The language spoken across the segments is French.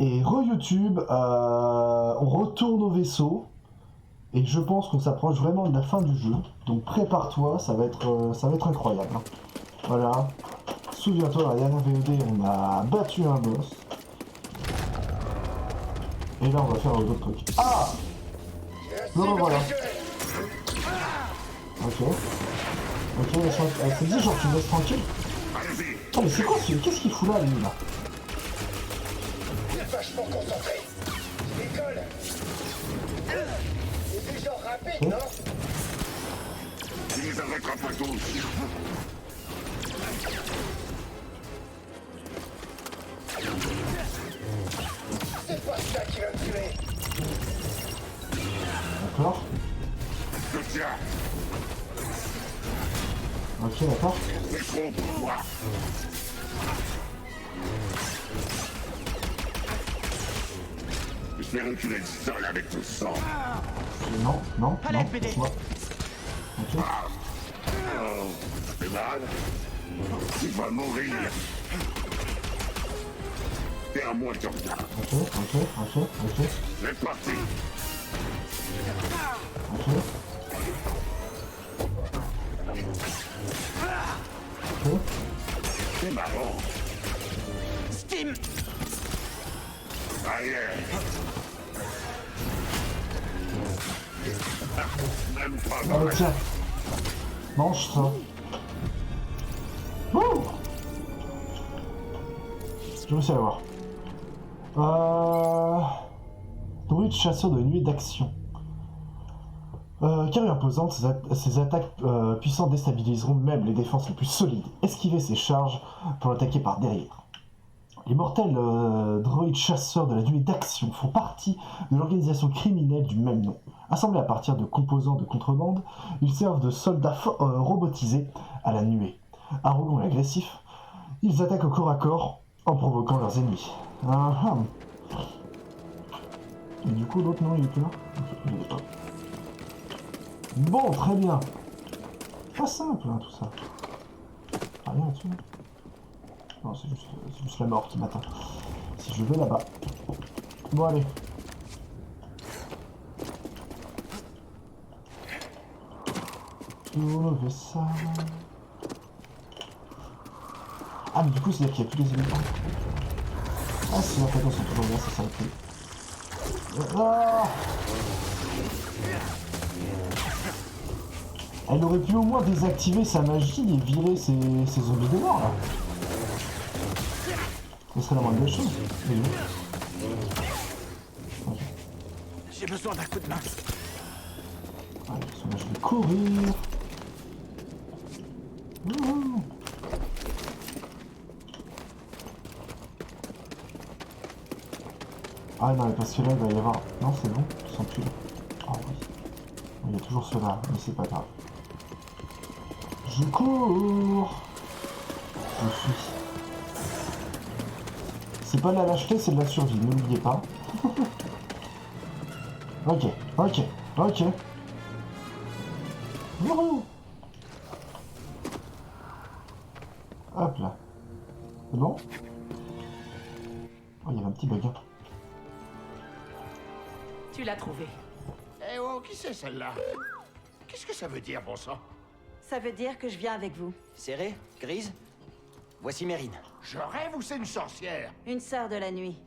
Et re-YouTube, on retourne au vaisseau. Et je pense qu'on s'approche vraiment de la fin du jeu. Donc prépare-toi, ça va être incroyable. Hein. Voilà. Souviens-toi, la dernière VOD, on a battu un boss. Et là, on va faire d'autres trucs. Ah! Le revoilà. Ok. Ok, c'est dit, genre, tu me laisses tranquille. Oh, mais c'est quoi celui? Qu'est-ce qu'il fout là, lui, là? Il est vachement concentré. Il décolle. C'est du genre rapide, non? Tu les arrêteras pas tous. C'est pas ça qui va me tuer. D'accord. Je tiens. Ok, d'accord. C'est trop pour moi. J'espère que tu es le seul avec ton sang. Non, non, Allez, non, PD. moi. Ok. Oh, c'est mal. Tu vas mourir. T'es à moi, Jordan. Ok. C'est parti. Ok. Ok. C'est marrant. Steam. Aïe. Même pas Ah dans bah tiens. Mange ça. Wouh! Je réussis à l'avoir. Druide chasseur de nuée d'action. Carrure imposante, ses attaques puissantes déstabiliseront même les défenses les plus solides. Esquiver ses charges pour l'attaquer par derrière. Les mortels droïdes chasseurs de la nuée d'action font partie de l'organisation criminelle du même nom. Assemblés à partir de composants de contrebande, ils servent de soldats robotisés à la nuée. Arrogants et agressifs, ils attaquent au corps à corps en provoquant leurs ennemis. Et du coup, l'autre non, il était là. Ok, il est pas. Bon, très bien. Pas simple, hein, tout ça. Rien là-dessus. Non, c'est juste la mort qui m'attend. Si je vais là-bas. Bon, allez. Enlever ça. Ah, mais du coup, c'est-à-dire qu'il n'y a plus les éléments. Ah, si, en fait, on sont toujours là, c'est ça le truc. Ah! Elle aurait pu au moins désactiver sa magie et virer ses zombies de mort, là. Ce serait la moindre des choses. Mais oui. Okay. J'ai besoin d'un coup de main. Allez, là, je vais courir. Ouh. Ah non, mais parce que là, il va y avoir... Non, c'est bon, ils sont plus là. Ah oui. Il y a toujours ceux-là, mais c'est pas grave. Je cours. Je fuis. C'est pas de la lâcheté, c'est de la survie, ne l'oubliez pas. Ok. Wouhou. Hop là. C'est bon? Oh, il y avait un petit bug. Tu l'as trouvé. Eh oh, qui c'est celle-là? Qu'est-ce que ça veut dire, bon sang? Ça veut dire que je viens avec vous. Serré? Grise? Voici Mérine. Je rêve ou c'est une sorcière? Une sœur de la nuit.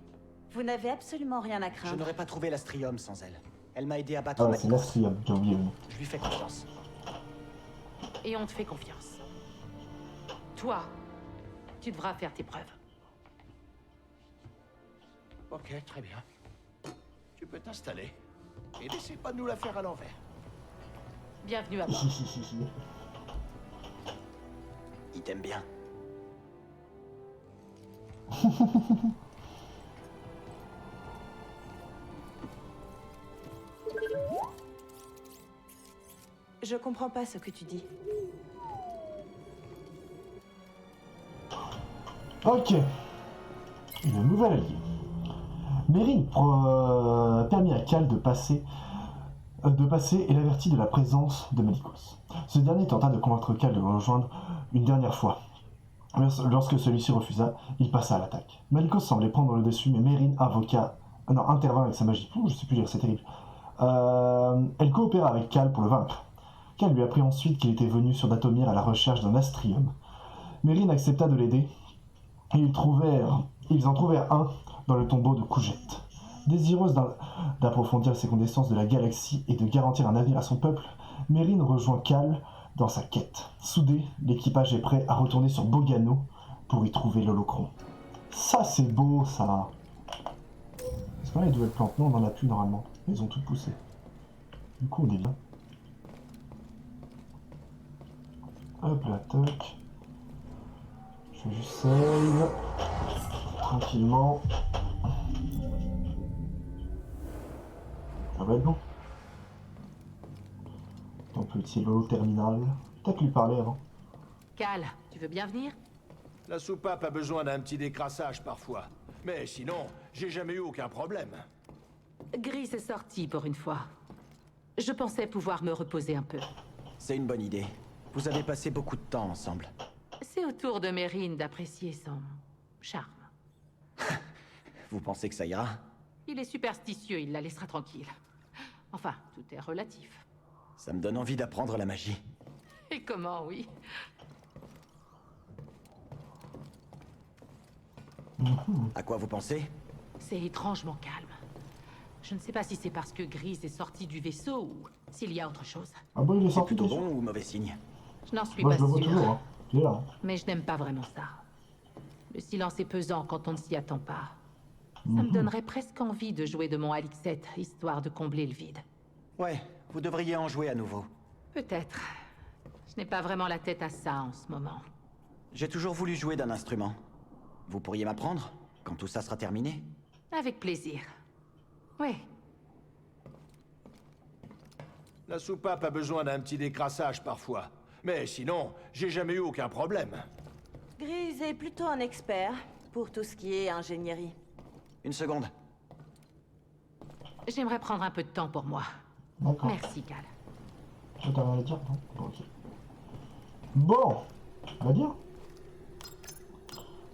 Vous n'avez absolument rien à Je craindre. n'aurais pas trouvé l'Astrium sans elle. Elle m'a aidé à battre Ah ouais, c'est Magnus. l'Astrium, j'ai oublié le nom. Je lui fais confiance. Et on te fait confiance. Toi, tu devras faire tes preuves. Ok, très bien. Tu peux t'installer. Et n'essaie pas de nous la faire à l'envers. Bienvenue à bord. Il t'aime bien. Je comprends pas ce que tu dis. Ok. Une nouvelle alliée. Mérine permet à Cal de passer et l'avertit de la présence de Malicos. Ce dernier tenta de convaincre Cal de le rejoindre une dernière fois. Lorsque celui-ci refusa, il passa à l'attaque. Maliko semblait prendre le dessus, mais Mérine intervint avec sa magie. Je sais plus dire, c'est terrible. Elle coopéra avec Cal pour le vaincre. Cal lui apprit ensuite qu'il était venu sur Dathomir à la recherche d'un astrium. Mérine accepta de l'aider, et ils en trouvèrent un dans le tombeau de Cougette. Désireuse d'approfondir ses connaissances de la galaxie et de garantir un avenir à son peuple, Mérine rejoint Cal dans sa quête. Soudé, l'équipage est prêt à retourner sur Bogano pour y trouver l'holocron. Ça c'est beau ça. Est-ce qu'on a les nouvelles plantes? Non, on n'en a plus normalement. Elles ont toutes poussé. Du coup on est bien. Hop là, toc. Je vais juste save. Tranquillement. Ça va être bon. On peut utiliser l'holo terminal. Peut-être lui parler avant. Cal, tu veux bien venir? La soupape a besoin d'un petit décrassage parfois. Mais sinon, j'ai jamais eu aucun problème. Gris est sorti pour une fois. Je pensais pouvoir me reposer un peu. C'est une bonne idée. Vous avez passé beaucoup de temps ensemble. C'est au tour de Mérine d'apprécier son charme. Vous pensez que ça ira? Il est superstitieux, il la laissera tranquille. Enfin, tout est relatif. Ça me donne envie d'apprendre la magie. Et comment, oui? À quoi vous pensez? C'est étrangement calme. Je ne sais pas si c'est parce que Grise est sorti du vaisseau ou s'il y a autre chose. Ah bon, il est C'est sorti plutôt déjà. bon ou mauvais signe? Je n'en suis Moi pas je le vois sûre. toujours, hein. Il est là. Mais je n'aime pas vraiment ça. Le silence est pesant quand on ne s'y attend pas. Ça me donnerait presque envie de jouer de mon Alixette, histoire de combler le vide. Ouais, vous devriez en jouer à nouveau. Peut-être. Je n'ai pas vraiment la tête à ça en ce moment. J'ai toujours voulu jouer d'un instrument. Vous pourriez m'apprendre quand tout ça sera terminé? Avec plaisir. Oui. La soupape a besoin d'un petit décrassage parfois. Mais sinon, j'ai jamais eu aucun problème. Grise est plutôt un expert pour tout ce qui est ingénierie. Une seconde. J'aimerais prendre un peu de temps pour moi. D'accord. Merci, Cal. Tu t'as rien à dire? Non? Bon, ok. Bon, on va dire.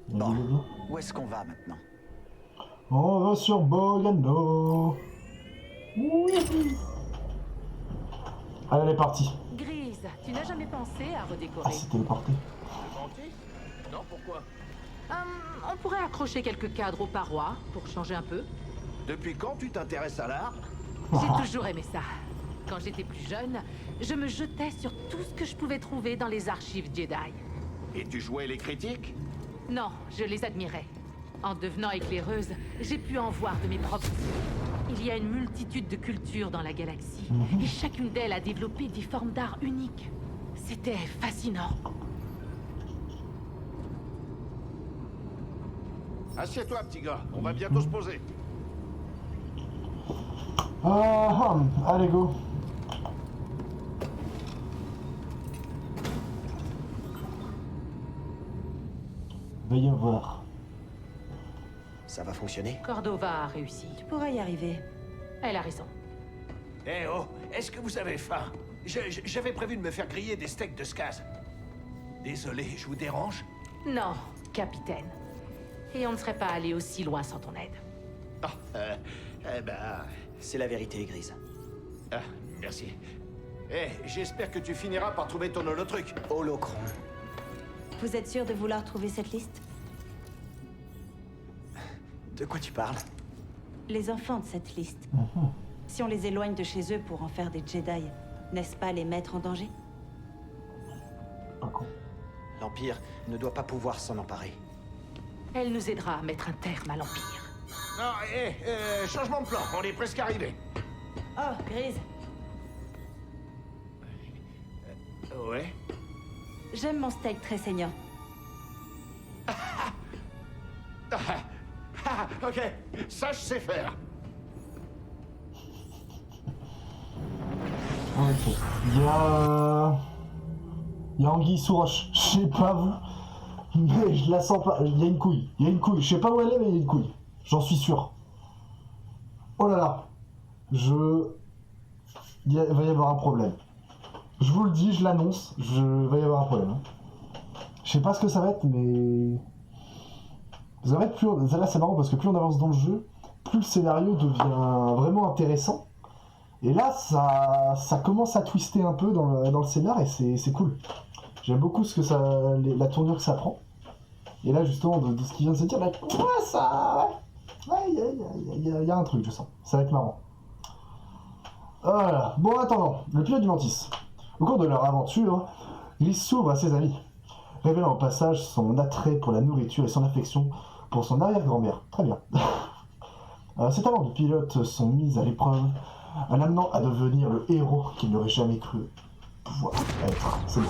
Bon, où est-ce qu'on va maintenant? On va sur Bogano. Oui. Allez, elle est partie. Grise, tu n'as jamais pensé à Ah, redécorer? c'est téléporté. Menti? Non, pourquoi? On pourrait accrocher quelques cadres aux parois pour changer un peu. Depuis quand tu t'intéresses à l'art? J'ai toujours aimé ça. Quand j'étais plus jeune, je me jetais sur tout ce que je pouvais trouver dans les archives Jedi. Et tu jouais les critiques? Non, je les admirais. En devenant éclaireuse, j'ai pu en voir de mes propres yeux. Il y a une multitude de cultures dans la galaxie, et chacune d'elles a développé des formes d'art uniques. C'était fascinant. Assieds-toi, petit gars. On va bientôt se poser. Allez, go. Veuillez voir. Ça va fonctionner? Cordova a réussi. Tu pourras y arriver. Elle a raison. Eh oh, est-ce que vous avez faim? J'avais prévu de me faire griller des steaks de Skaz. Désolé, je vous dérange? Non, capitaine. Et on ne serait pas allé aussi loin sans ton aide. Ah, eh ben... C'est la vérité, Grise. Ah, merci. Eh, j'espère que tu finiras par trouver ton holotruc. Holocron. Vous êtes sûr de vouloir trouver cette liste? De quoi tu parles? Les enfants de cette liste. Si on les éloigne de chez eux pour en faire des Jedi, n'est-ce pas les mettre en danger? Pas con. L'Empire ne doit pas pouvoir s'en emparer. Elle nous aidera à mettre un terme à l'Empire. Non, changement de plan, on est presque arrivé. Oh, Grise, Ouais. j'aime mon steak très saignant. Ok, ça je sais faire. Ok. Il y a Anguille sous roche. Je sais pas vous, mais je la sens pas. Il y a une couille. Il y a une couille. Je sais pas où elle est, mais il y a une couille. J'en suis sûr. Oh là là. Il va y avoir un problème. Je vous le dis, je l'annonce. Va y avoir un problème. Hein. Je sais pas ce que ça va être, mais... Ça va être plus... Là, c'est marrant parce que plus on avance dans le jeu, plus le scénario devient vraiment intéressant. Et là, ça commence à twister un peu dans le scénar et c'est cool. J'aime beaucoup la tournure que ça prend. Et là, justement, de ce qu'il vient de se dire, là, ouais, ça... Ouais, il y a un truc, je sens. Ça va être marrant. Voilà. Bon, en attendant, le pilote du Mantis. Au cours de leur aventure, il s'ouvre à ses amis, révélant au passage son attrait pour la nourriture et son affection pour son arrière-grand-mère. Très bien. Ses talents de pilote sont mis à l'épreuve, en l'amenant à devenir le héros qu'il n'aurait jamais cru pouvoir être. C'est bon.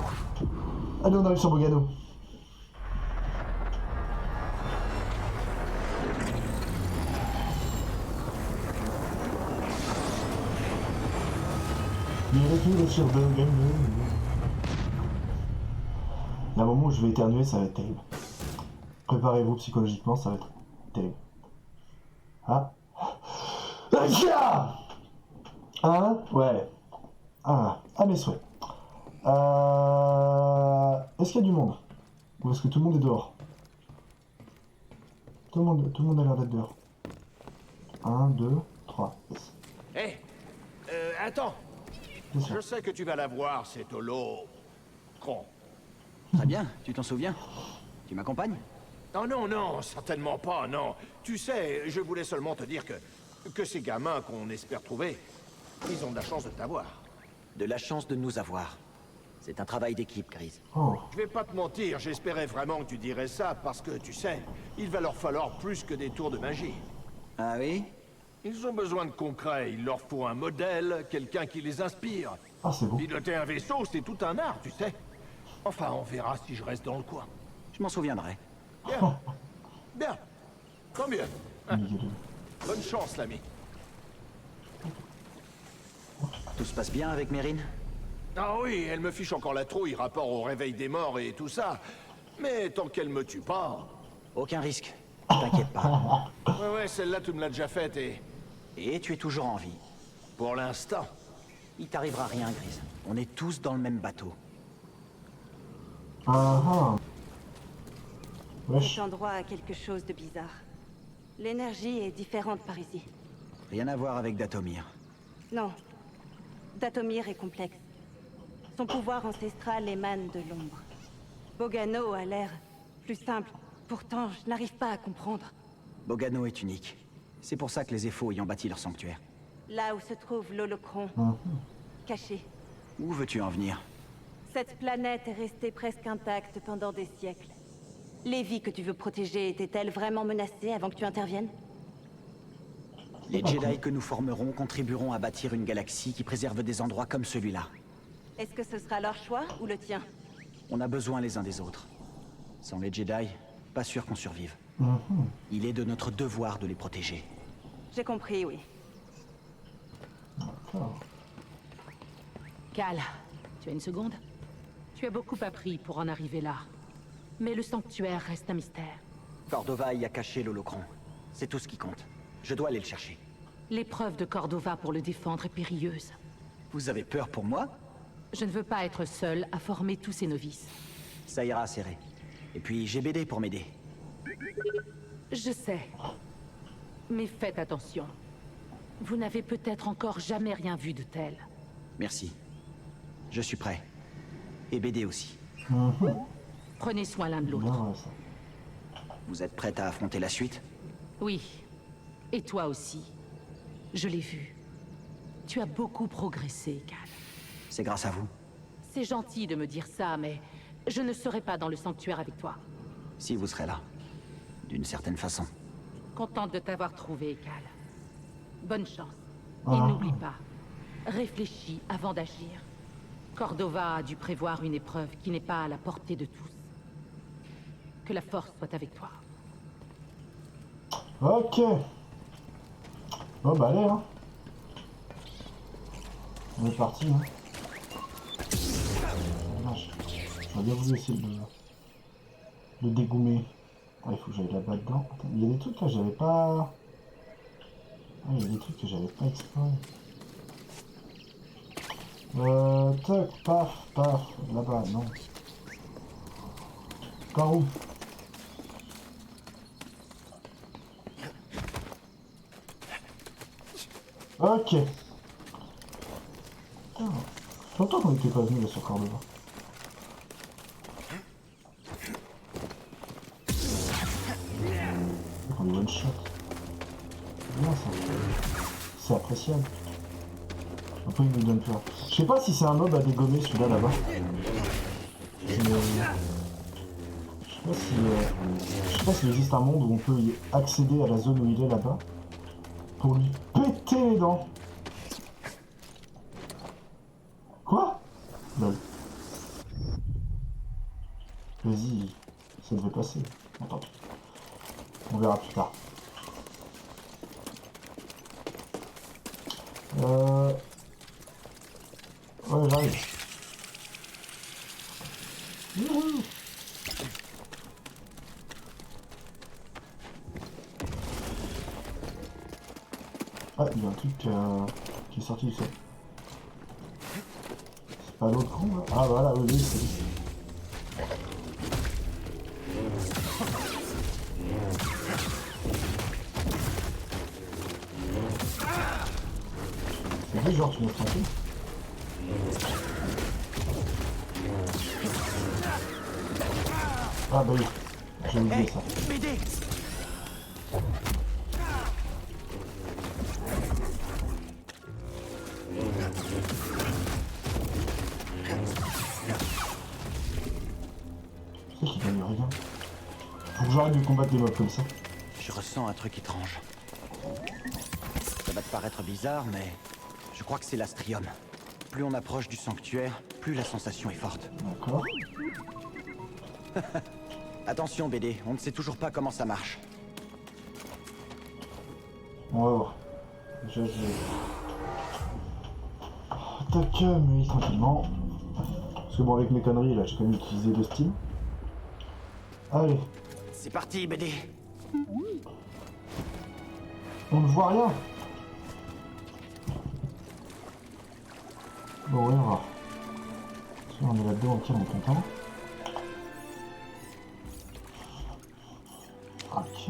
Allez, on arrive sur Bogano. Il est sur Bogano. Il y a un moment où je vais éternuer, ça va être terrible. Préparez-vous psychologiquement, ça va être terrible. Ah. Hein? Ouais. Ah, à mes souhaits. Est-ce qu'il y a du monde? Ou est-ce que tout le monde est dehors? Tout le monde a l'air d'être dehors. 1, 2, 3. Yes. Hé, attends. Bien sûr. Je sais que tu vas la voir, cette holocron. Très bien, tu t'en souviens? Tu m'accompagnes? Non, non, non, certainement pas, non. Tu sais, je voulais seulement te dire que ces gamins qu'on espère trouver, ils ont de la chance de t'avoir. De la chance de nous avoir. C'est un travail d'équipe, Grise. Oh. Je vais pas te mentir, j'espérais vraiment que tu dirais ça, parce que, tu sais, il va leur falloir plus que des tours de magie. Ah oui? Ils ont besoin de concret, il leur faut un modèle, quelqu'un qui les inspire. Ah, c'est beau. Piloter un vaisseau, c'est tout un art, tu sais. Enfin, on verra si je reste dans le coin. Je m'en souviendrai. Bien. Bien. Tant mieux. Nickel. Bonne chance, l'ami. Tout se passe bien avec Mérine? Ah oui, elle me fiche encore la trouille, rapport au réveil des morts et tout ça. Mais tant qu'elle me tue pas... Aucun risque. T'inquiète pas. Ouais, celle-là, tu me l'as déjà faite et... Et tu es toujours en vie. Pour l'instant. Il t'arrivera rien, Grise. On est tous dans le même bateau. Ah ah. Wesh. Cet endroit a quelque chose de bizarre. L'énergie est différente par ici. Rien à voir avec Datomir. Non. Datomir est complexe. Son pouvoir ancestral émane de l'ombre. Bogano a l'air plus simple. Pourtant, je n'arrive pas à comprendre. Bogano est unique. C'est pour ça que les Ephos y ont bâti leur sanctuaire. Là où se trouve l'holocron, caché. Où veux-tu en venir? Cette planète est restée presque intacte pendant des siècles. Les vies que tu veux protéger étaient-elles vraiment menacées avant que tu interviennes? Les Jedi que nous formerons contribueront à bâtir une galaxie qui préserve des endroits comme celui-là. Est-ce que ce sera leur choix ou le tien? On a besoin les uns des autres. Sans les Jedi, pas sûr qu'on survive. Il est de notre devoir de les protéger. J'ai compris, oui. D'accord. Cal, tu as une seconde? Tu as beaucoup appris pour en arriver là. Mais le sanctuaire reste un mystère. Cordova y a caché l'holocron. C'est tout ce qui compte. Je dois aller le chercher. L'épreuve de Cordova pour le défendre est périlleuse. Vous avez peur pour moi? Je ne veux pas être seul à former tous ces novices. Ça ira serré. Et puis j'ai BD pour m'aider. Je sais. Mais faites attention. Vous n'avez peut-être encore jamais rien vu de tel. Merci. Je suis prêt. Et BD aussi. Prenez soin l'un de l'autre. Bien, ouais, ça. Vous êtes prête à affronter la suite? Oui. Et toi aussi. Je l'ai vu. Tu as beaucoup progressé, Cal. C'est grâce à vous. C'est gentil de me dire ça, mais je ne serai pas dans le sanctuaire avec toi. Si vous serez là. D'une certaine façon. Contente de t'avoir trouvé, Cal. Bonne chance. Et Ah. n'oublie pas, réfléchis avant d'agir. Cordova a dû prévoir une épreuve qui n'est pas à la portée de tous. Que la force soit avec toi. Ok. Bon bah allez hein. On est parti hein. Dommage. J'aurais bien voulu essayer de dégommer. Ouais, il faut que j'aille là-bas dedans. Attends, il y a des trucs là j'avais pas... Ah, il y a des trucs que j'avais pas exploré. Tac, paf, paf. Là-bas, non. Par où? Ok. Putain. Longtemps qu'on n'était pas venu là sur Cordova. On est one shot. C'est bien ça. C'est appréciable. Après il nous donne peur. Je sais pas si c'est un mob à dégommer celui-là là-bas. Je sais pas s'il existe un monde où on peut y accéder à la zone où il est là-bas. Pour lui péter les dents. Quoi? Lol. Vas-y, ça devait passer. Attends. On verra plus tard. Ouais, j'arrive. Youhou. Ah, il y a un truc qui est sorti du sol. C'est pas l'autre con là? Ah voilà, oui, c'est lui. C'est lui genre tu me tranquille. Ah bah oui, j'ai oublié ça. BD. Tu sais qu'il gagne rien. Faut que j'arrête de combattre des mobs comme ça. Je ressens un truc étrange. Ça va te paraître bizarre, mais je crois que c'est l'astrium. Plus on approche du sanctuaire, plus la sensation est forte. D'accord. Attention BD, on ne sait toujours pas comment ça marche. On va voir. Déjà j'ai... Tac, mais tranquillement. Parce que bon avec mes conneries là, j'ai quand même utilisé le Steam. Allez, C'est parti BD. on ne voit rien. Bon, ouais, on va voir. Si on est là-dedans, ok, on est content. Ok.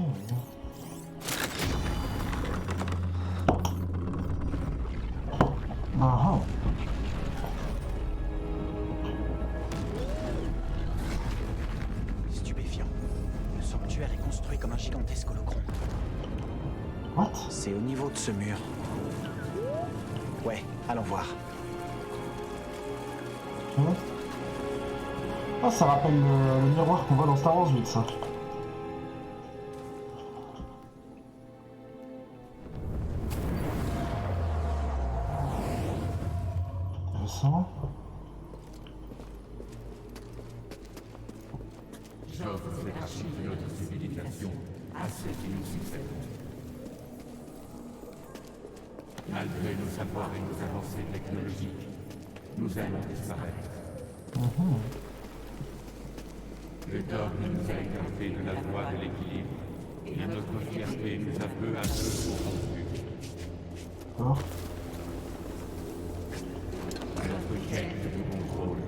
Ah ah. Stupéfiant. Le sanctuaire est construit comme un gigantesque holocron. What? C'est au niveau de ce mur. Ouais, allons voir. Ouais. Ah, ça rappelle le miroir qu'on voit dans Star Wars 8, ça. Intéressant. J'offre cette archive de notre civilisation à ceux qui nous succèdent. Malgré nos savoirs et nos avancées technologiques, nous allons disparaître. Le dogme nous a écartés de la voie de l'équilibre, et notre fierté nous a peu à peu corrompus. D'accord. Notre quête de contrôle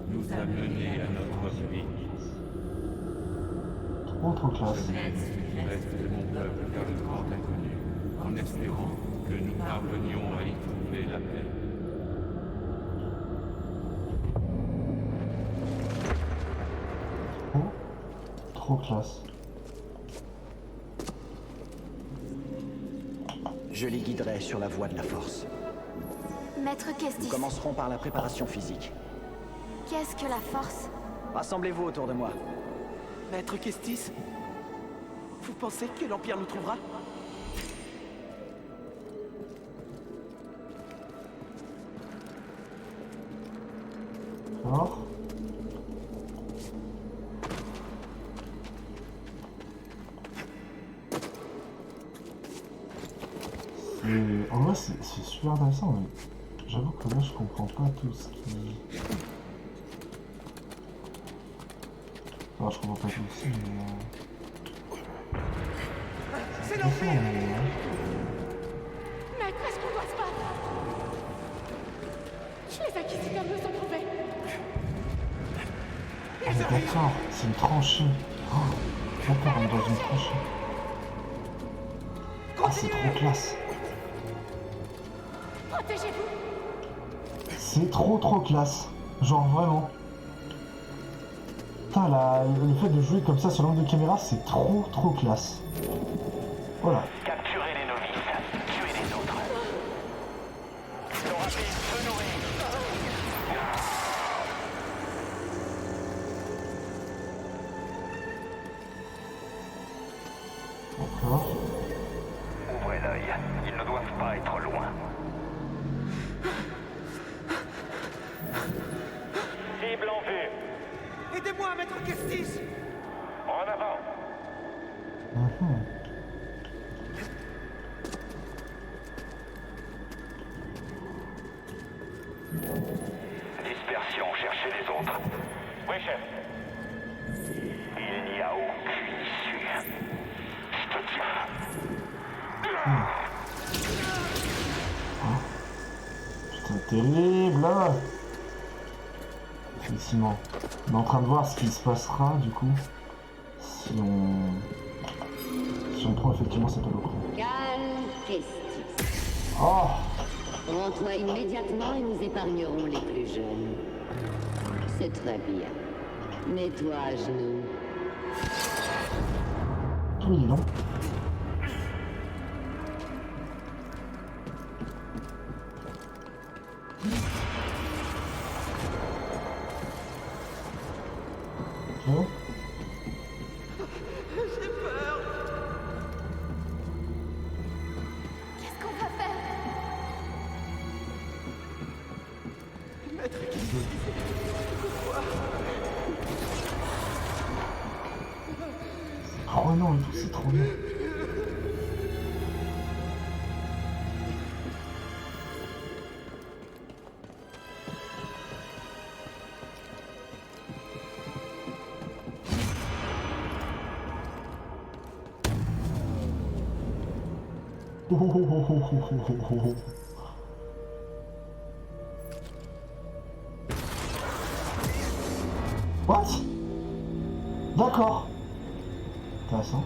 nous a menés à notre vie. Trop classe. Il reste de mon peuple vers le grand inconnu, en espérant que nous parvenions à y trouver la paix. Trop classe. Je les guiderai sur la voie de la force. Maître Nous Kestis, commencerons par la préparation physique. qu'est-ce que la force? Rassemblez-vous autour de moi. Maître Kestis, vous pensez que l'Empire nous trouvera? D'accord. En vrai, c'est super intéressant, mais j'avoue que là, je comprends pas tout ce qui... Enfin, je comprends pas tout aussi, mais... C'est intéressant, mais... Maître, est-ce qu'on doit se battre? Les inquisiteurs nous ont trouvés. Les d'accord, c'est une tranchée. Oh, d'accord, on est dans une tranchée. Ah, c'est trop classe. Protégez-vous. C'est trop classe. Genre vraiment. Putain, le fait de jouer comme ça sur l'angle de caméra, c'est trop classe. Voilà. Capturez les novices, tuez les autres. Mission rapide, feu nourri. D'accord. Ouvrez l'œil, ils ne doivent pas être loin. Cible en vue. Aidez-moi, maître Kestis. En avant. Dispersion, cherchez les autres. Oui, chef. Il n'y a aucune issue. Je te tiens. Putain, terrible. Effectivement. On est en train de voir ce qui se passera du coup si on prend effectivement cet holocron. Calme, Kestis. Oh, Rends-toi immédiatement et nous épargnerons les plus jeunes. C'est très bien. Mets-toi à genoux. oui, dis donc. Ok. Qu'est-ce qu'on va faire? Maître Kestis, pourquoi? Prenant et tout, c'est trop bien. Oh, oh, oh, oh, oh, oh, oh, oh, oh. What? D'accord. Intéressant.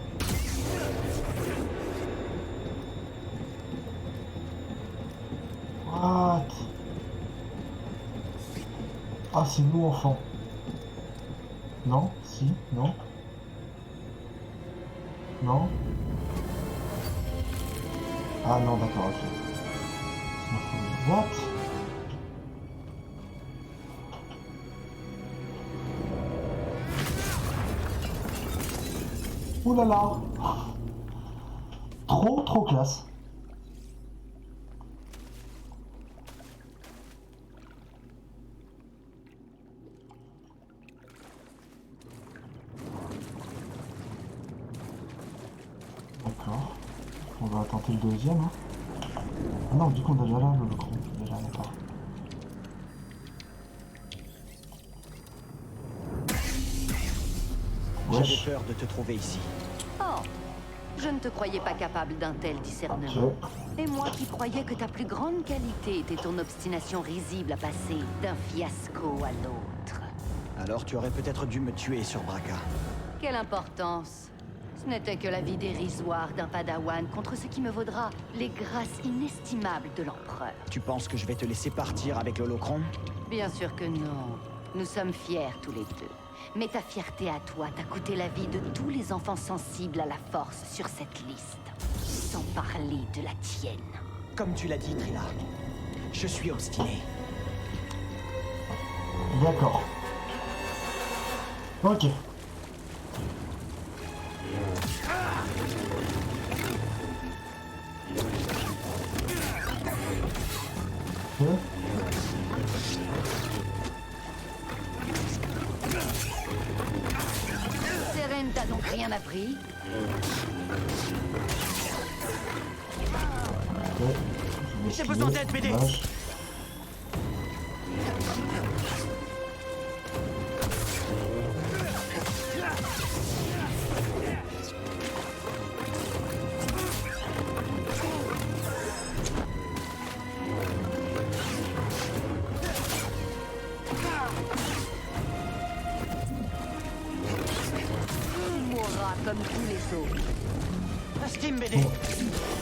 What? Ah, c'est nous enfants. Non? Si? Non? Non? Ah non, d'accord, ok. What? Ouh là là! Trop classe. D'accord. On va tenter le deuxième. Hein. Ah non, du coup on a déjà là le cron. Déjà, d'accord. J'avais Wesh. peur de te trouver ici. Oh, je ne te croyais pas capable d'un tel discernement. Ok. Et moi qui croyais que ta plus grande qualité était ton obstination risible à passer d'un fiasco à l'autre. Alors tu aurais peut-être dû me tuer sur Braca. Quelle importance! Ce n'était que la vie dérisoire d'un padawan contre ce qui me vaudra les grâces inestimables de l'empereur. Tu penses que je vais te laisser partir avec l'holocron? Bien sûr que non. Nous sommes fiers tous les deux. Mais ta fierté à toi t'a coûté la vie de tous les enfants sensibles à la force sur cette liste. Sans parler de la tienne. Comme tu l'as dit, Trilla. Je suis obstiné. D'accord. Ok. Ok. Seren t'a donc rien appris? Ok. J'ai besoin d'aide, BD. Dommage. Steam BD. Bon.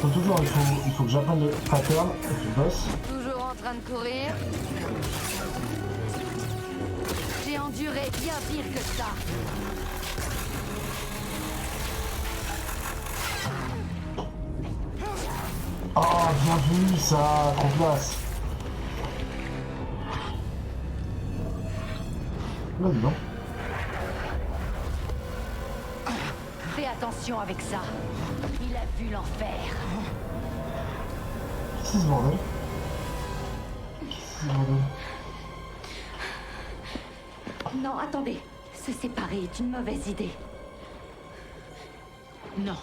Comme toujours, il faut que j'apprenne le pattern et que je bosse. Toujours en train de courir. J'ai enduré bien pire que ça. Oh, bien vu ça, trop classe. Là, dis donc. Fais attention avec ça. Il a vu l'enfer. Qu'est-ce que c'est ce bordel? Qu'est-ce que c'est ce bordel? Non, attendez. Se séparer est une mauvaise idée. Non,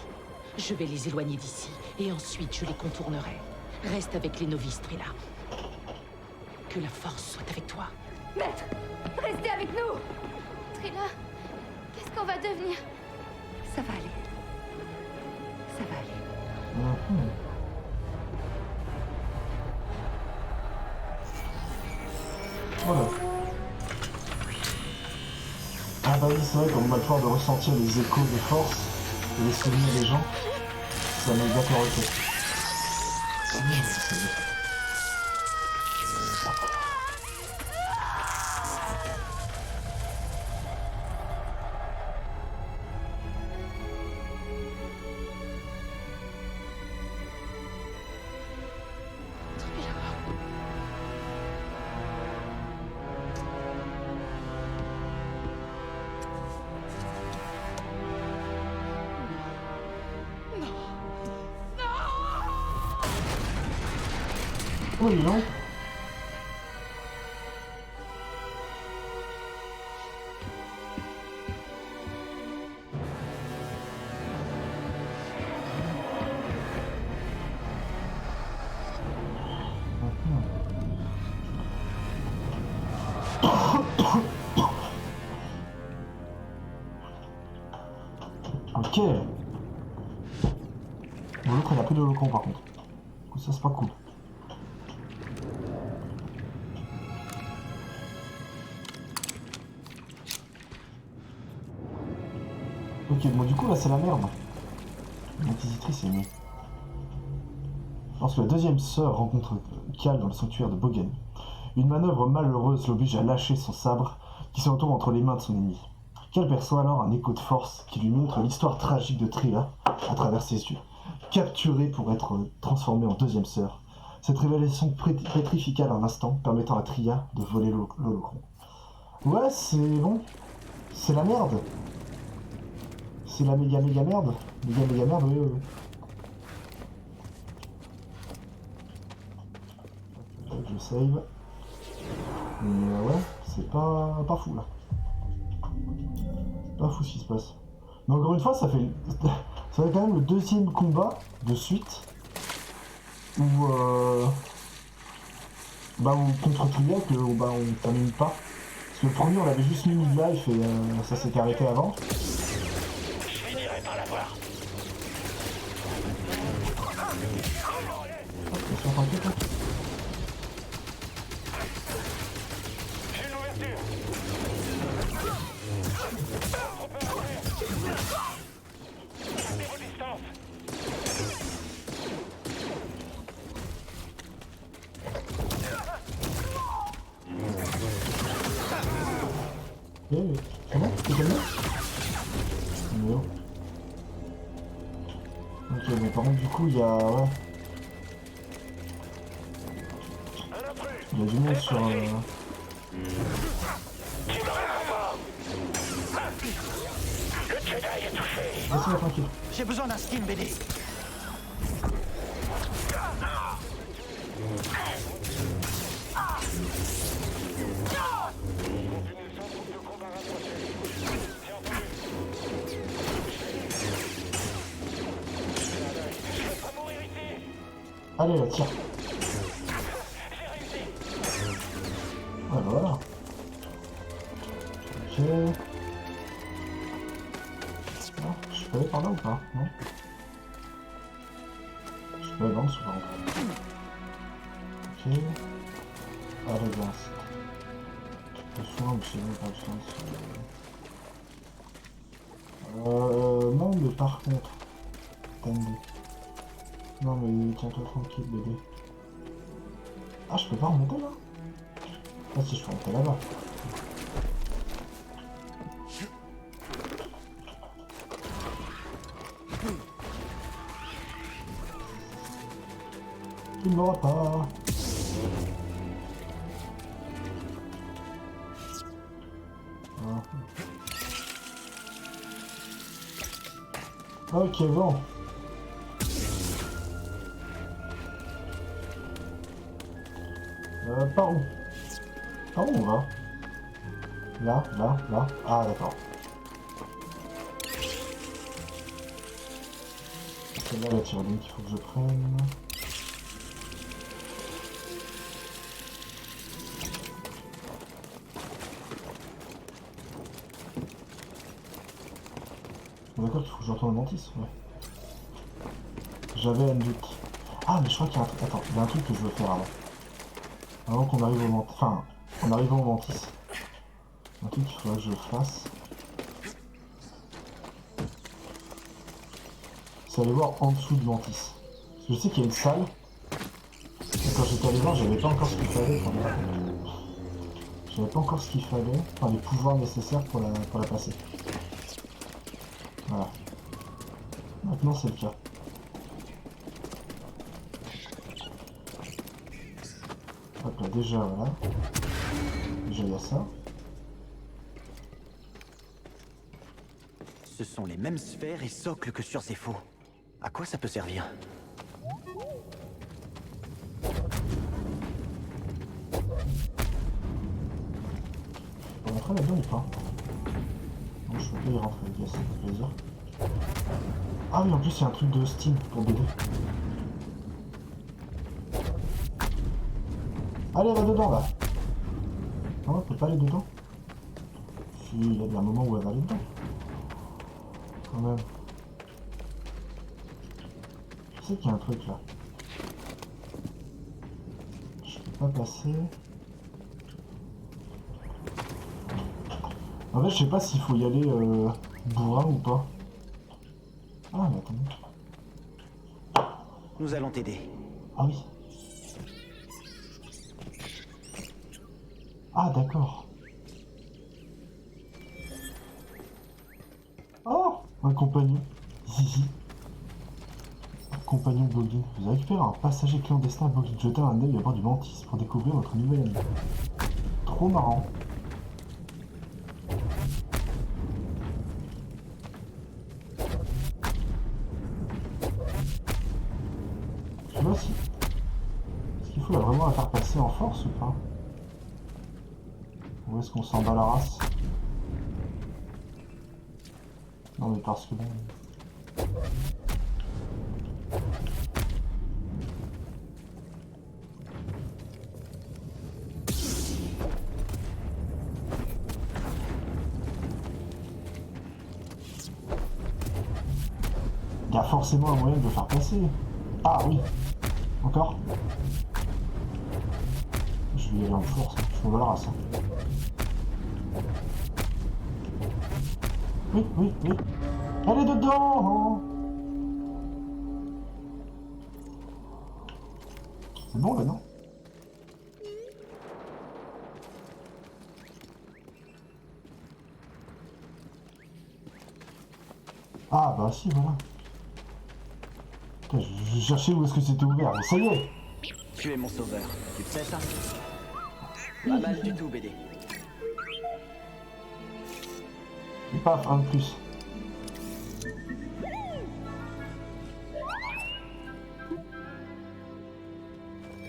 je vais les éloigner d'ici, et ensuite je les contournerai. Reste avec les novices, Trilla. Que la force soit avec toi. Maître, restez avec nous. Trilla, qu'est-ce qu'on va devenir? Ça va aller. Ça va aller. Voilà. Ah bah oui, c'est vrai qu'on a le pouvoir de ressentir les échos des forces et les souvenirs des gens. Ça m'a d'accord ok. Oh, dis donc. Ok. Bon, l'autre il a plus de locons par contre. Du coup, ça c'est pas cool. Ok, bon du coup là c'est la merde. L'inquisitrice est née. Lorsque la deuxième sœur rencontre Cal dans le sanctuaire de Bogen, une manœuvre malheureuse l'oblige à lâcher son sabre qui se retrouve entre les mains de son ennemi. Cal perçoit alors un écho de force qui lui montre l'histoire tragique de Trilla à travers ses yeux. Capturée pour être transformée en deuxième sœur, cette révélation pétrifie Cal un instant, permettant à Trilla de voler l'holocron. Ouais, c'est bon. C'est la merde. C'est la méga merde. Méga merde, oui. Je save. Mais ouais, c'est pas fou là. Pas fou ce qui se passe. Mais encore une fois, ça fait quand même le deuxième combat de suite où contre Trilla que on termine pas. Parce que le premier on avait juste mis mid-life et ça s'était arrêté avant. Je finirai par l'avoir. Attention, t'inquiète. J'ai une ouverture. Niveau distance. C'est bon? T'es calmé? Non. Ok, bon par contre du coup il y a... Ouais. Il y a du monde sur... Le Jedi est touché. Laissez-moi tranquille. J'ai besoin d'un Steam BD. Allez là, tire. Ah bah voilà. Ok. Ah, je peux aller par là ou pas? Non. Je peux aller en dessous par contre. Ok. Ah regarde. Le soin, mais c'est même pas le soin. Non mais par contre. Attendez. Non mais tiens-toi tranquille bébé. Ah je peux pas remonter là? Ah si je peux remonter là-bas. Tu ne m'auras pas. Ah. Ok bon. Par où? Par où on va? Là, là, là. Ah d'accord. C'est là la tyrannie qu'il faut que je prenne. D'accord qu'il faut que je retourne au Mantis, ouais. J'avais un doute. Ah mais je crois qu'il y a un truc. Attends, il y a un truc que je veux faire avant. Avant qu'on arrive au Mantis. Enfin, en arrivant au Mantis. Un truc qu'il faudrait que je fasse. C'est aller voir en dessous de Mantis. Parce que je sais qu'il y a une salle. Et quand j'étais allé voir, j'avais pas encore ce qu'il fallait. J'avais pas encore ce qu'il fallait. Enfin, les pouvoirs nécessaires pour la passer. Voilà. Maintenant c'est le cas. Hop là, déjà voilà. Déjà il y a ça. Ce sont les mêmes sphères et socles que sur Zepho. À quoi ça peut servir? On va rentrer là-dedans ou pas? Non, je peux pas y rentrer, yes, ça fait plaisir. Ah oui, en plus il y a un truc de Steam pour BD. Allez, va dedans là. Non, on peut pas aller dedans. Si, il y a bien un moment où elle va aller dedans. Quand même. Je sais qu'il y a un truc là. Je peux pas passer. En fait, je sais pas s'il faut y aller bourrin ou pas. Ah, mais attendez. Nous allons t'aider. Ah oui. Ah, d'accord. Oh, un compagnon. Zizi. Un compagnon Boggin. Vous avez récupéré un passager clandestin à Boggin. Jetez un œil à bord du Mantis pour découvrir votre nouvel ami. Trop marrant. Je sais pas si... Est-ce qu'il faut vraiment la faire passer en force ou pas? Ou est-ce qu'on s'en bat la race? Non mais parce que bon... Il y a forcément un moyen de le faire passer. Ah oui. Encore? Je vais y aller en force, je m'en bats la race. Oui, oui, oui. Elle est dedans! C'est bon là, non? Ah bah si, voilà. Putain, je cherchais où est-ce que c'était ouvert, mais ça y est! Tu es mon sauveur. Tu sais ça? Pas mal du tout, BD. Et paf, un de plus.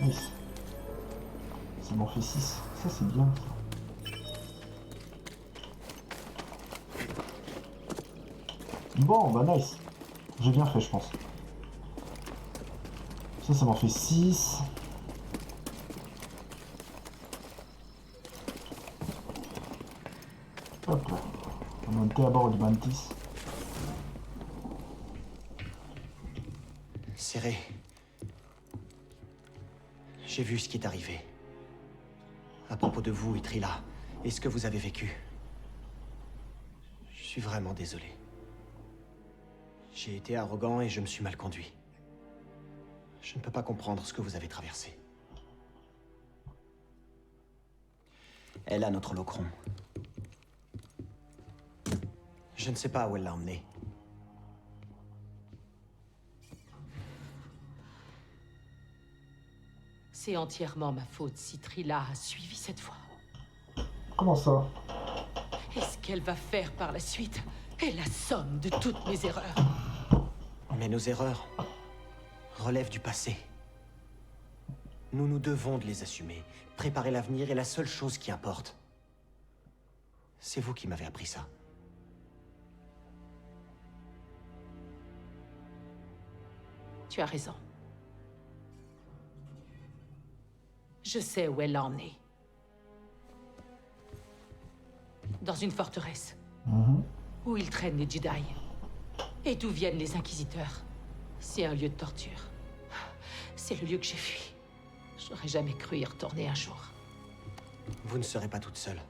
Nice. Ça m'en fait 6. Ça c'est bien ça. Bon, bah nice. J'ai bien fait, je pense. Ça m'en fait 6. Hop là. On va monter à bord du Mantis. Serré. J'ai vu ce qui est arrivé. À propos de vous, Itrila, et ce que vous avez vécu. Je suis vraiment désolé. J'ai été arrogant et je me suis mal conduit. Je ne peux pas comprendre ce que vous avez traversé. Elle a notre holocron. Je ne sais pas où elle l'a emmené. C'est entièrement ma faute si Trilla a suivi cette fois. Comment ça? Et ce qu'elle va faire par la suite est la somme de toutes mes erreurs. Mais nos erreurs relèvent du passé. Nous nous devons de les assumer. Préparer l'avenir est la seule chose qui importe. C'est vous qui m'avez appris ça. Tu as raison. Je sais où elle l'a emmené. Dans une forteresse. Où ils traînent les Jedi. Et d'où viennent les Inquisiteurs. C'est un lieu de torture. C'est le lieu que j'ai fui. J'aurais jamais cru y retourner un jour. Vous ne serez pas toute seule.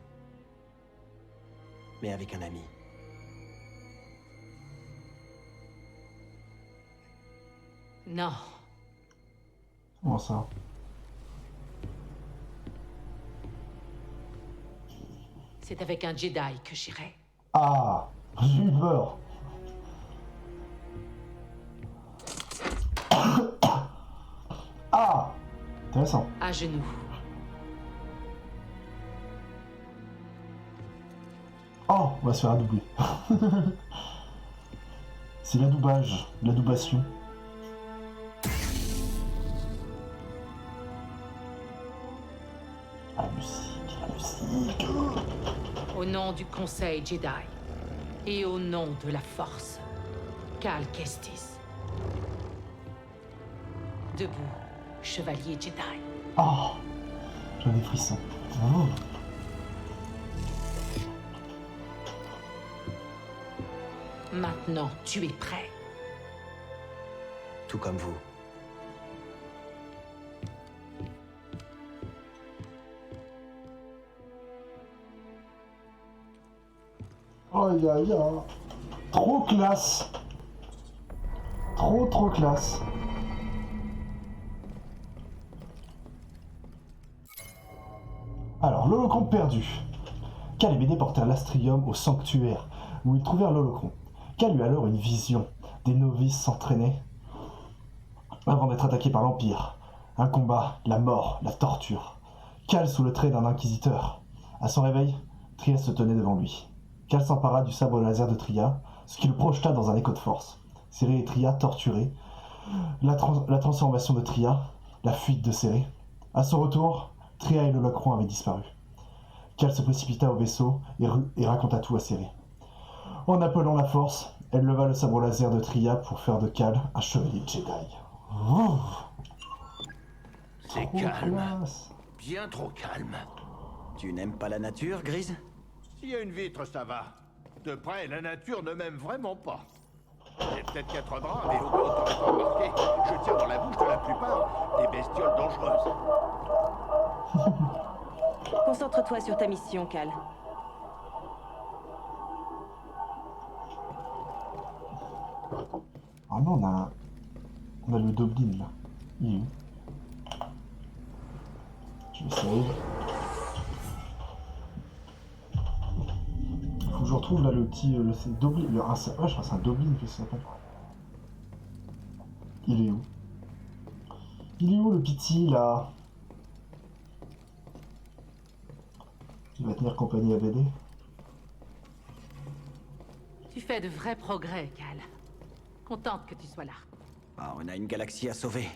Mais avec un ami. Non. Comment ça? C'est avec un Jedi que j'irai. Ah, j'ai eu peur. Ah, intéressant. À genoux. Oh, on va se faire adoubler. C'est l'adoubage, l'adoubation. La musique, la musique. Au nom du Conseil Jedi. Et au nom de la Force. Cal Kestis. Debout, chevalier Jedi. Oh, j'ai des frissons. Oh. Maintenant, tu es prêt. Tout comme vous. Aïe aïe aïe. Trop classe. Trop classe. Alors, l'holocron perdu. Cal et Médée portèrent l'astrium au sanctuaire, où ils trouvèrent l'holocron. Cal eut alors une vision. Des novices s'entraînaient avant d'être attaqués par l'Empire. Un combat, la mort, la torture. Cal sous le trait d'un inquisiteur. À son réveil, Tria se tenait devant lui. Cal s'empara du sabre laser de Tria, ce qui le projeta dans un écho de force. Ciri et Tria torturés. La transformation de Tria, la fuite de Ciri. À son retour, Tria et l'holocron avaient disparu. Cal se précipita au vaisseau et raconta tout à Ciri. En appelant la force, elle leva le sabre laser de Tria pour faire de Cal un chevalier Jedi. Oh, C'est trop calme. classe. Bien trop calme. Tu n'aimes pas la nature, Grise? S'il y a une vitre, ça va. De près, la nature ne m'aime vraiment pas. J'ai peut-être 4 bras, mais au cas où t'aurais pas remarqué, je tiens dans la bouche de la plupart des bestioles dangereuses. Concentre-toi sur ta mission, Cal. Ah non, on a le Doblin là. Il est où? Je vais save. Faut que je retrouve là le petit. C'est Doblin. Ouais, je crois que c'est un Doblin que ça s'appelle. Il est où? Il est où le petit là? Il va tenir compagnie à BD. Tu fais de vrais progrès, Cal. Contente que tu sois là. Ah, on a une galaxie à sauver.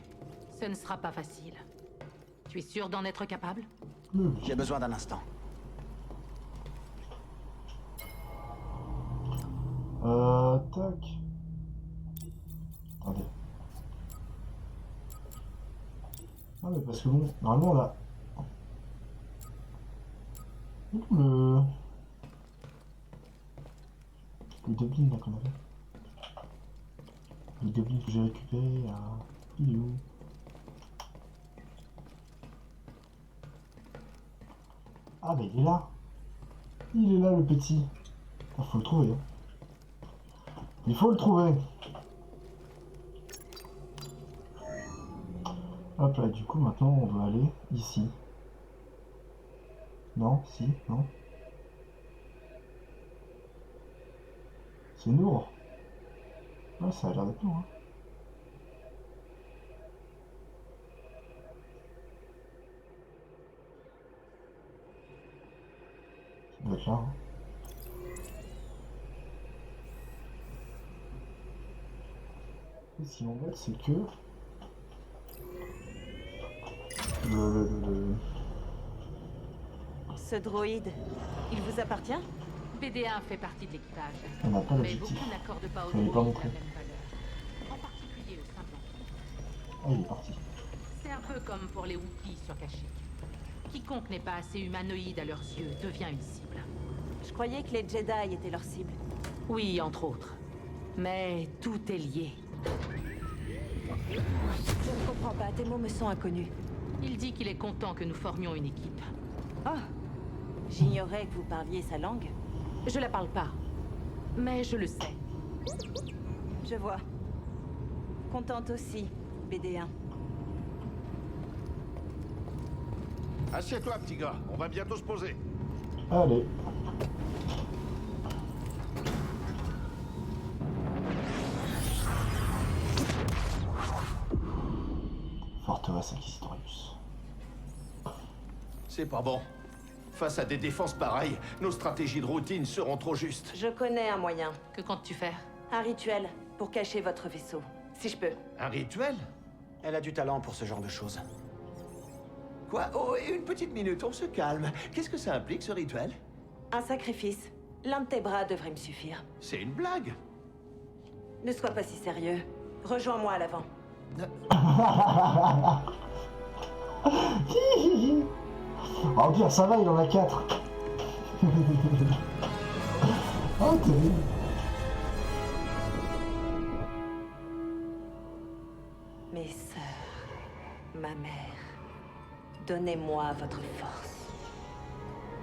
Ce ne sera pas facile. Tu es sûr d'en être capable? J'ai besoin d'un instant. Tac. Attendez. Ah mais parce que bon, normalement là. Où le Doblin là qu'on avait. Le Doblin que j'ai récupéré, il est où? Ah mais il est là. Il est là le petit. Il faut le trouver. Il faut le trouver. Hop là, du coup, maintenant, on doit aller ici. Non, si, non. C'est Nour. Ouais, ça a l'air d'être Nour. Hein. Ça doit être là. Hein. Et si on vote, c'est que... Ce droïde, il vous appartient? BD1 fait partie de l'équipage. On n'a pas Mais l'objectif. beaucoup n'accordent pas au Il est pas droïde montré. la même valeur. En particulier le simple. Ah, il est parti. C'est un peu comme pour les Wookiees sur Kashyyyk. Quiconque n'est pas assez humanoïde à leurs yeux devient une cible. Je croyais que les Jedi étaient leur cible. Oui, entre autres. Mais tout est lié. Je ne comprends pas, tes mots me sont inconnus. Il dit qu'il est content que nous formions une équipe. Oh, j'ignorais que vous parliez sa langue. Je la parle pas. Mais je le sais. Je vois. Contente aussi, BD1. Assieds-toi, petit gars. On va bientôt se poser. Allez. Forteresse Inquisitorius. C'est pas bon. Face à des défenses pareilles, nos stratégies de routine seront trop justes. Je connais un moyen. Que comptes-tu faire? Un rituel pour cacher votre vaisseau. Si je peux. Un rituel? Elle a du talent pour ce genre de choses. Quoi? Oh, et une petite minute, on se calme. Qu'est-ce que ça implique, ce rituel? Un sacrifice. L'un de tes bras devrait me suffire. C'est une blague. Ne sois pas si sérieux. Rejoins-moi à l'avant. Oh bien, ça va, il en a 4. Oh, terrible. Mes sœurs, ma mère, donnez-moi votre force.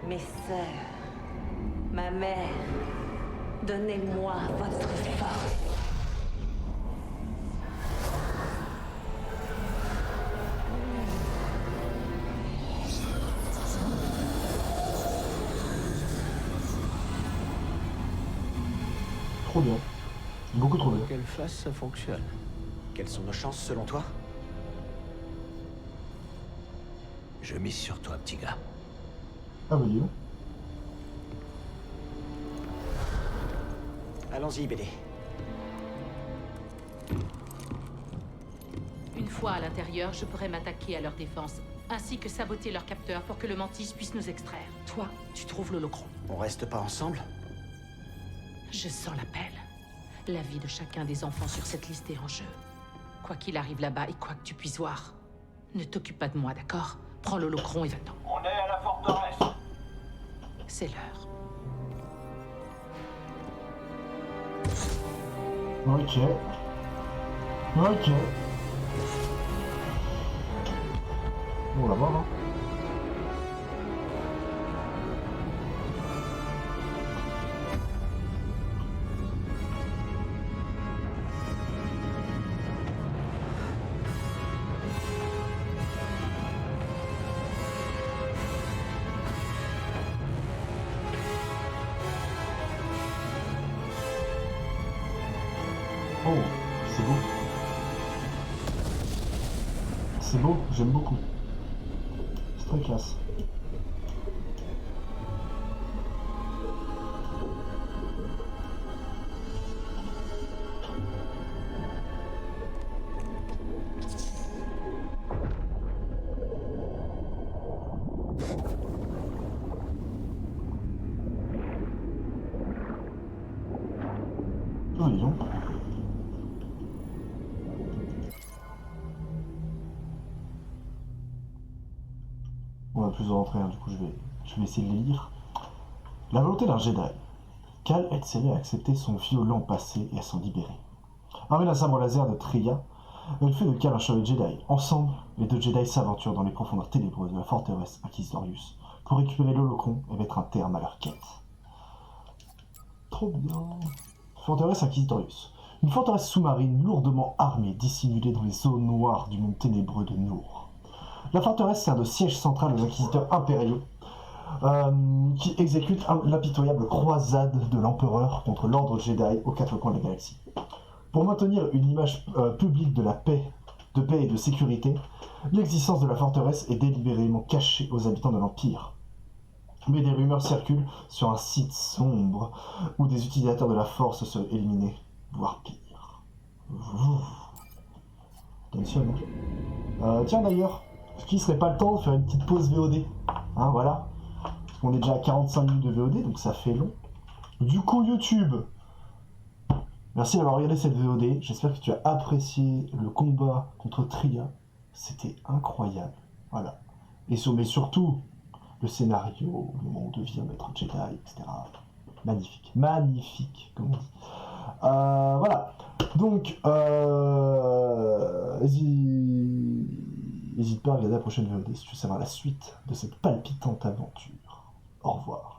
Mes sœurs, ma mère, donnez-moi votre force. Trop bien. Beaucoup trop bien. Quelle face ça fonctionne. Quelles sont nos chances selon toi? Je mise sur toi, petit gars. Ah bah dis donc. Allons-y, BD. Une fois à l'intérieur, je pourrais m'attaquer à leur défense, ainsi que saboter leur capteur pour que le Mantis puisse nous extraire. Toi, tu trouves l'holocron. On reste pas ensemble? Je sens l'appel. La vie de chacun des enfants sur cette liste est en jeu. Quoi qu'il arrive là-bas et quoi que tu puisses voir, ne t'occupe pas de moi, d'accord? Prends l'holocron et va-t'en. On est à la forteresse. C'est l'heure. Ok. Ok. On va voir, hein. Oh, c'est beau. C'est beau, j'aime beaucoup. C'est très classe. Oh, dis donc. On va plus rentrer, hein, du coup je vais essayer de les lire. La volonté d'un Jedi. Cal est scellé à accepter son violent passé et à s'en libérer. Armé d'un sabre laser de Trilla, elle fait de Cal un chevalier Jedi. Ensemble, les deux Jedi s'aventurent dans les profondeurs ténébreuses de la forteresse Inquisitorius pour récupérer l'holocron et mettre un terme à leur quête. Trop bien. Forteresse Inquisitorius. Une forteresse sous-marine lourdement armée, dissimulée dans les zones noires du monde ténébreux de Nour. La forteresse sert de siège central aux inquisiteurs impériaux, qui exécutent l'impitoyable croisade de l'empereur contre l'ordre Jedi aux quatre coins de la galaxie. Pour maintenir une image publique de la paix et de sécurité, l'existence de la forteresse est délibérément cachée aux habitants de l'Empire. Mais des rumeurs circulent sur un site sombre où des utilisateurs de la Force seraient éliminés, voire pire. Attention, hein. Tiens d'ailleurs, est-ce qu'il serait pas le temps de faire une petite pause VOD? Hein, voilà. On est déjà à 45 minutes de VOD, donc ça fait long. Du coup, YouTube, merci d'avoir regardé cette VOD. J'espère que tu as apprécié le combat contre Tria. C'était incroyable. Voilà. Mais surtout, le scénario, le moment où on devient maître Jedi, etc. Magnifique. Magnifique, comme on dit. Voilà. Donc, n'hésite pas à regarder la prochaine VOD si tu veux savoir la suite de cette palpitante aventure. Au revoir.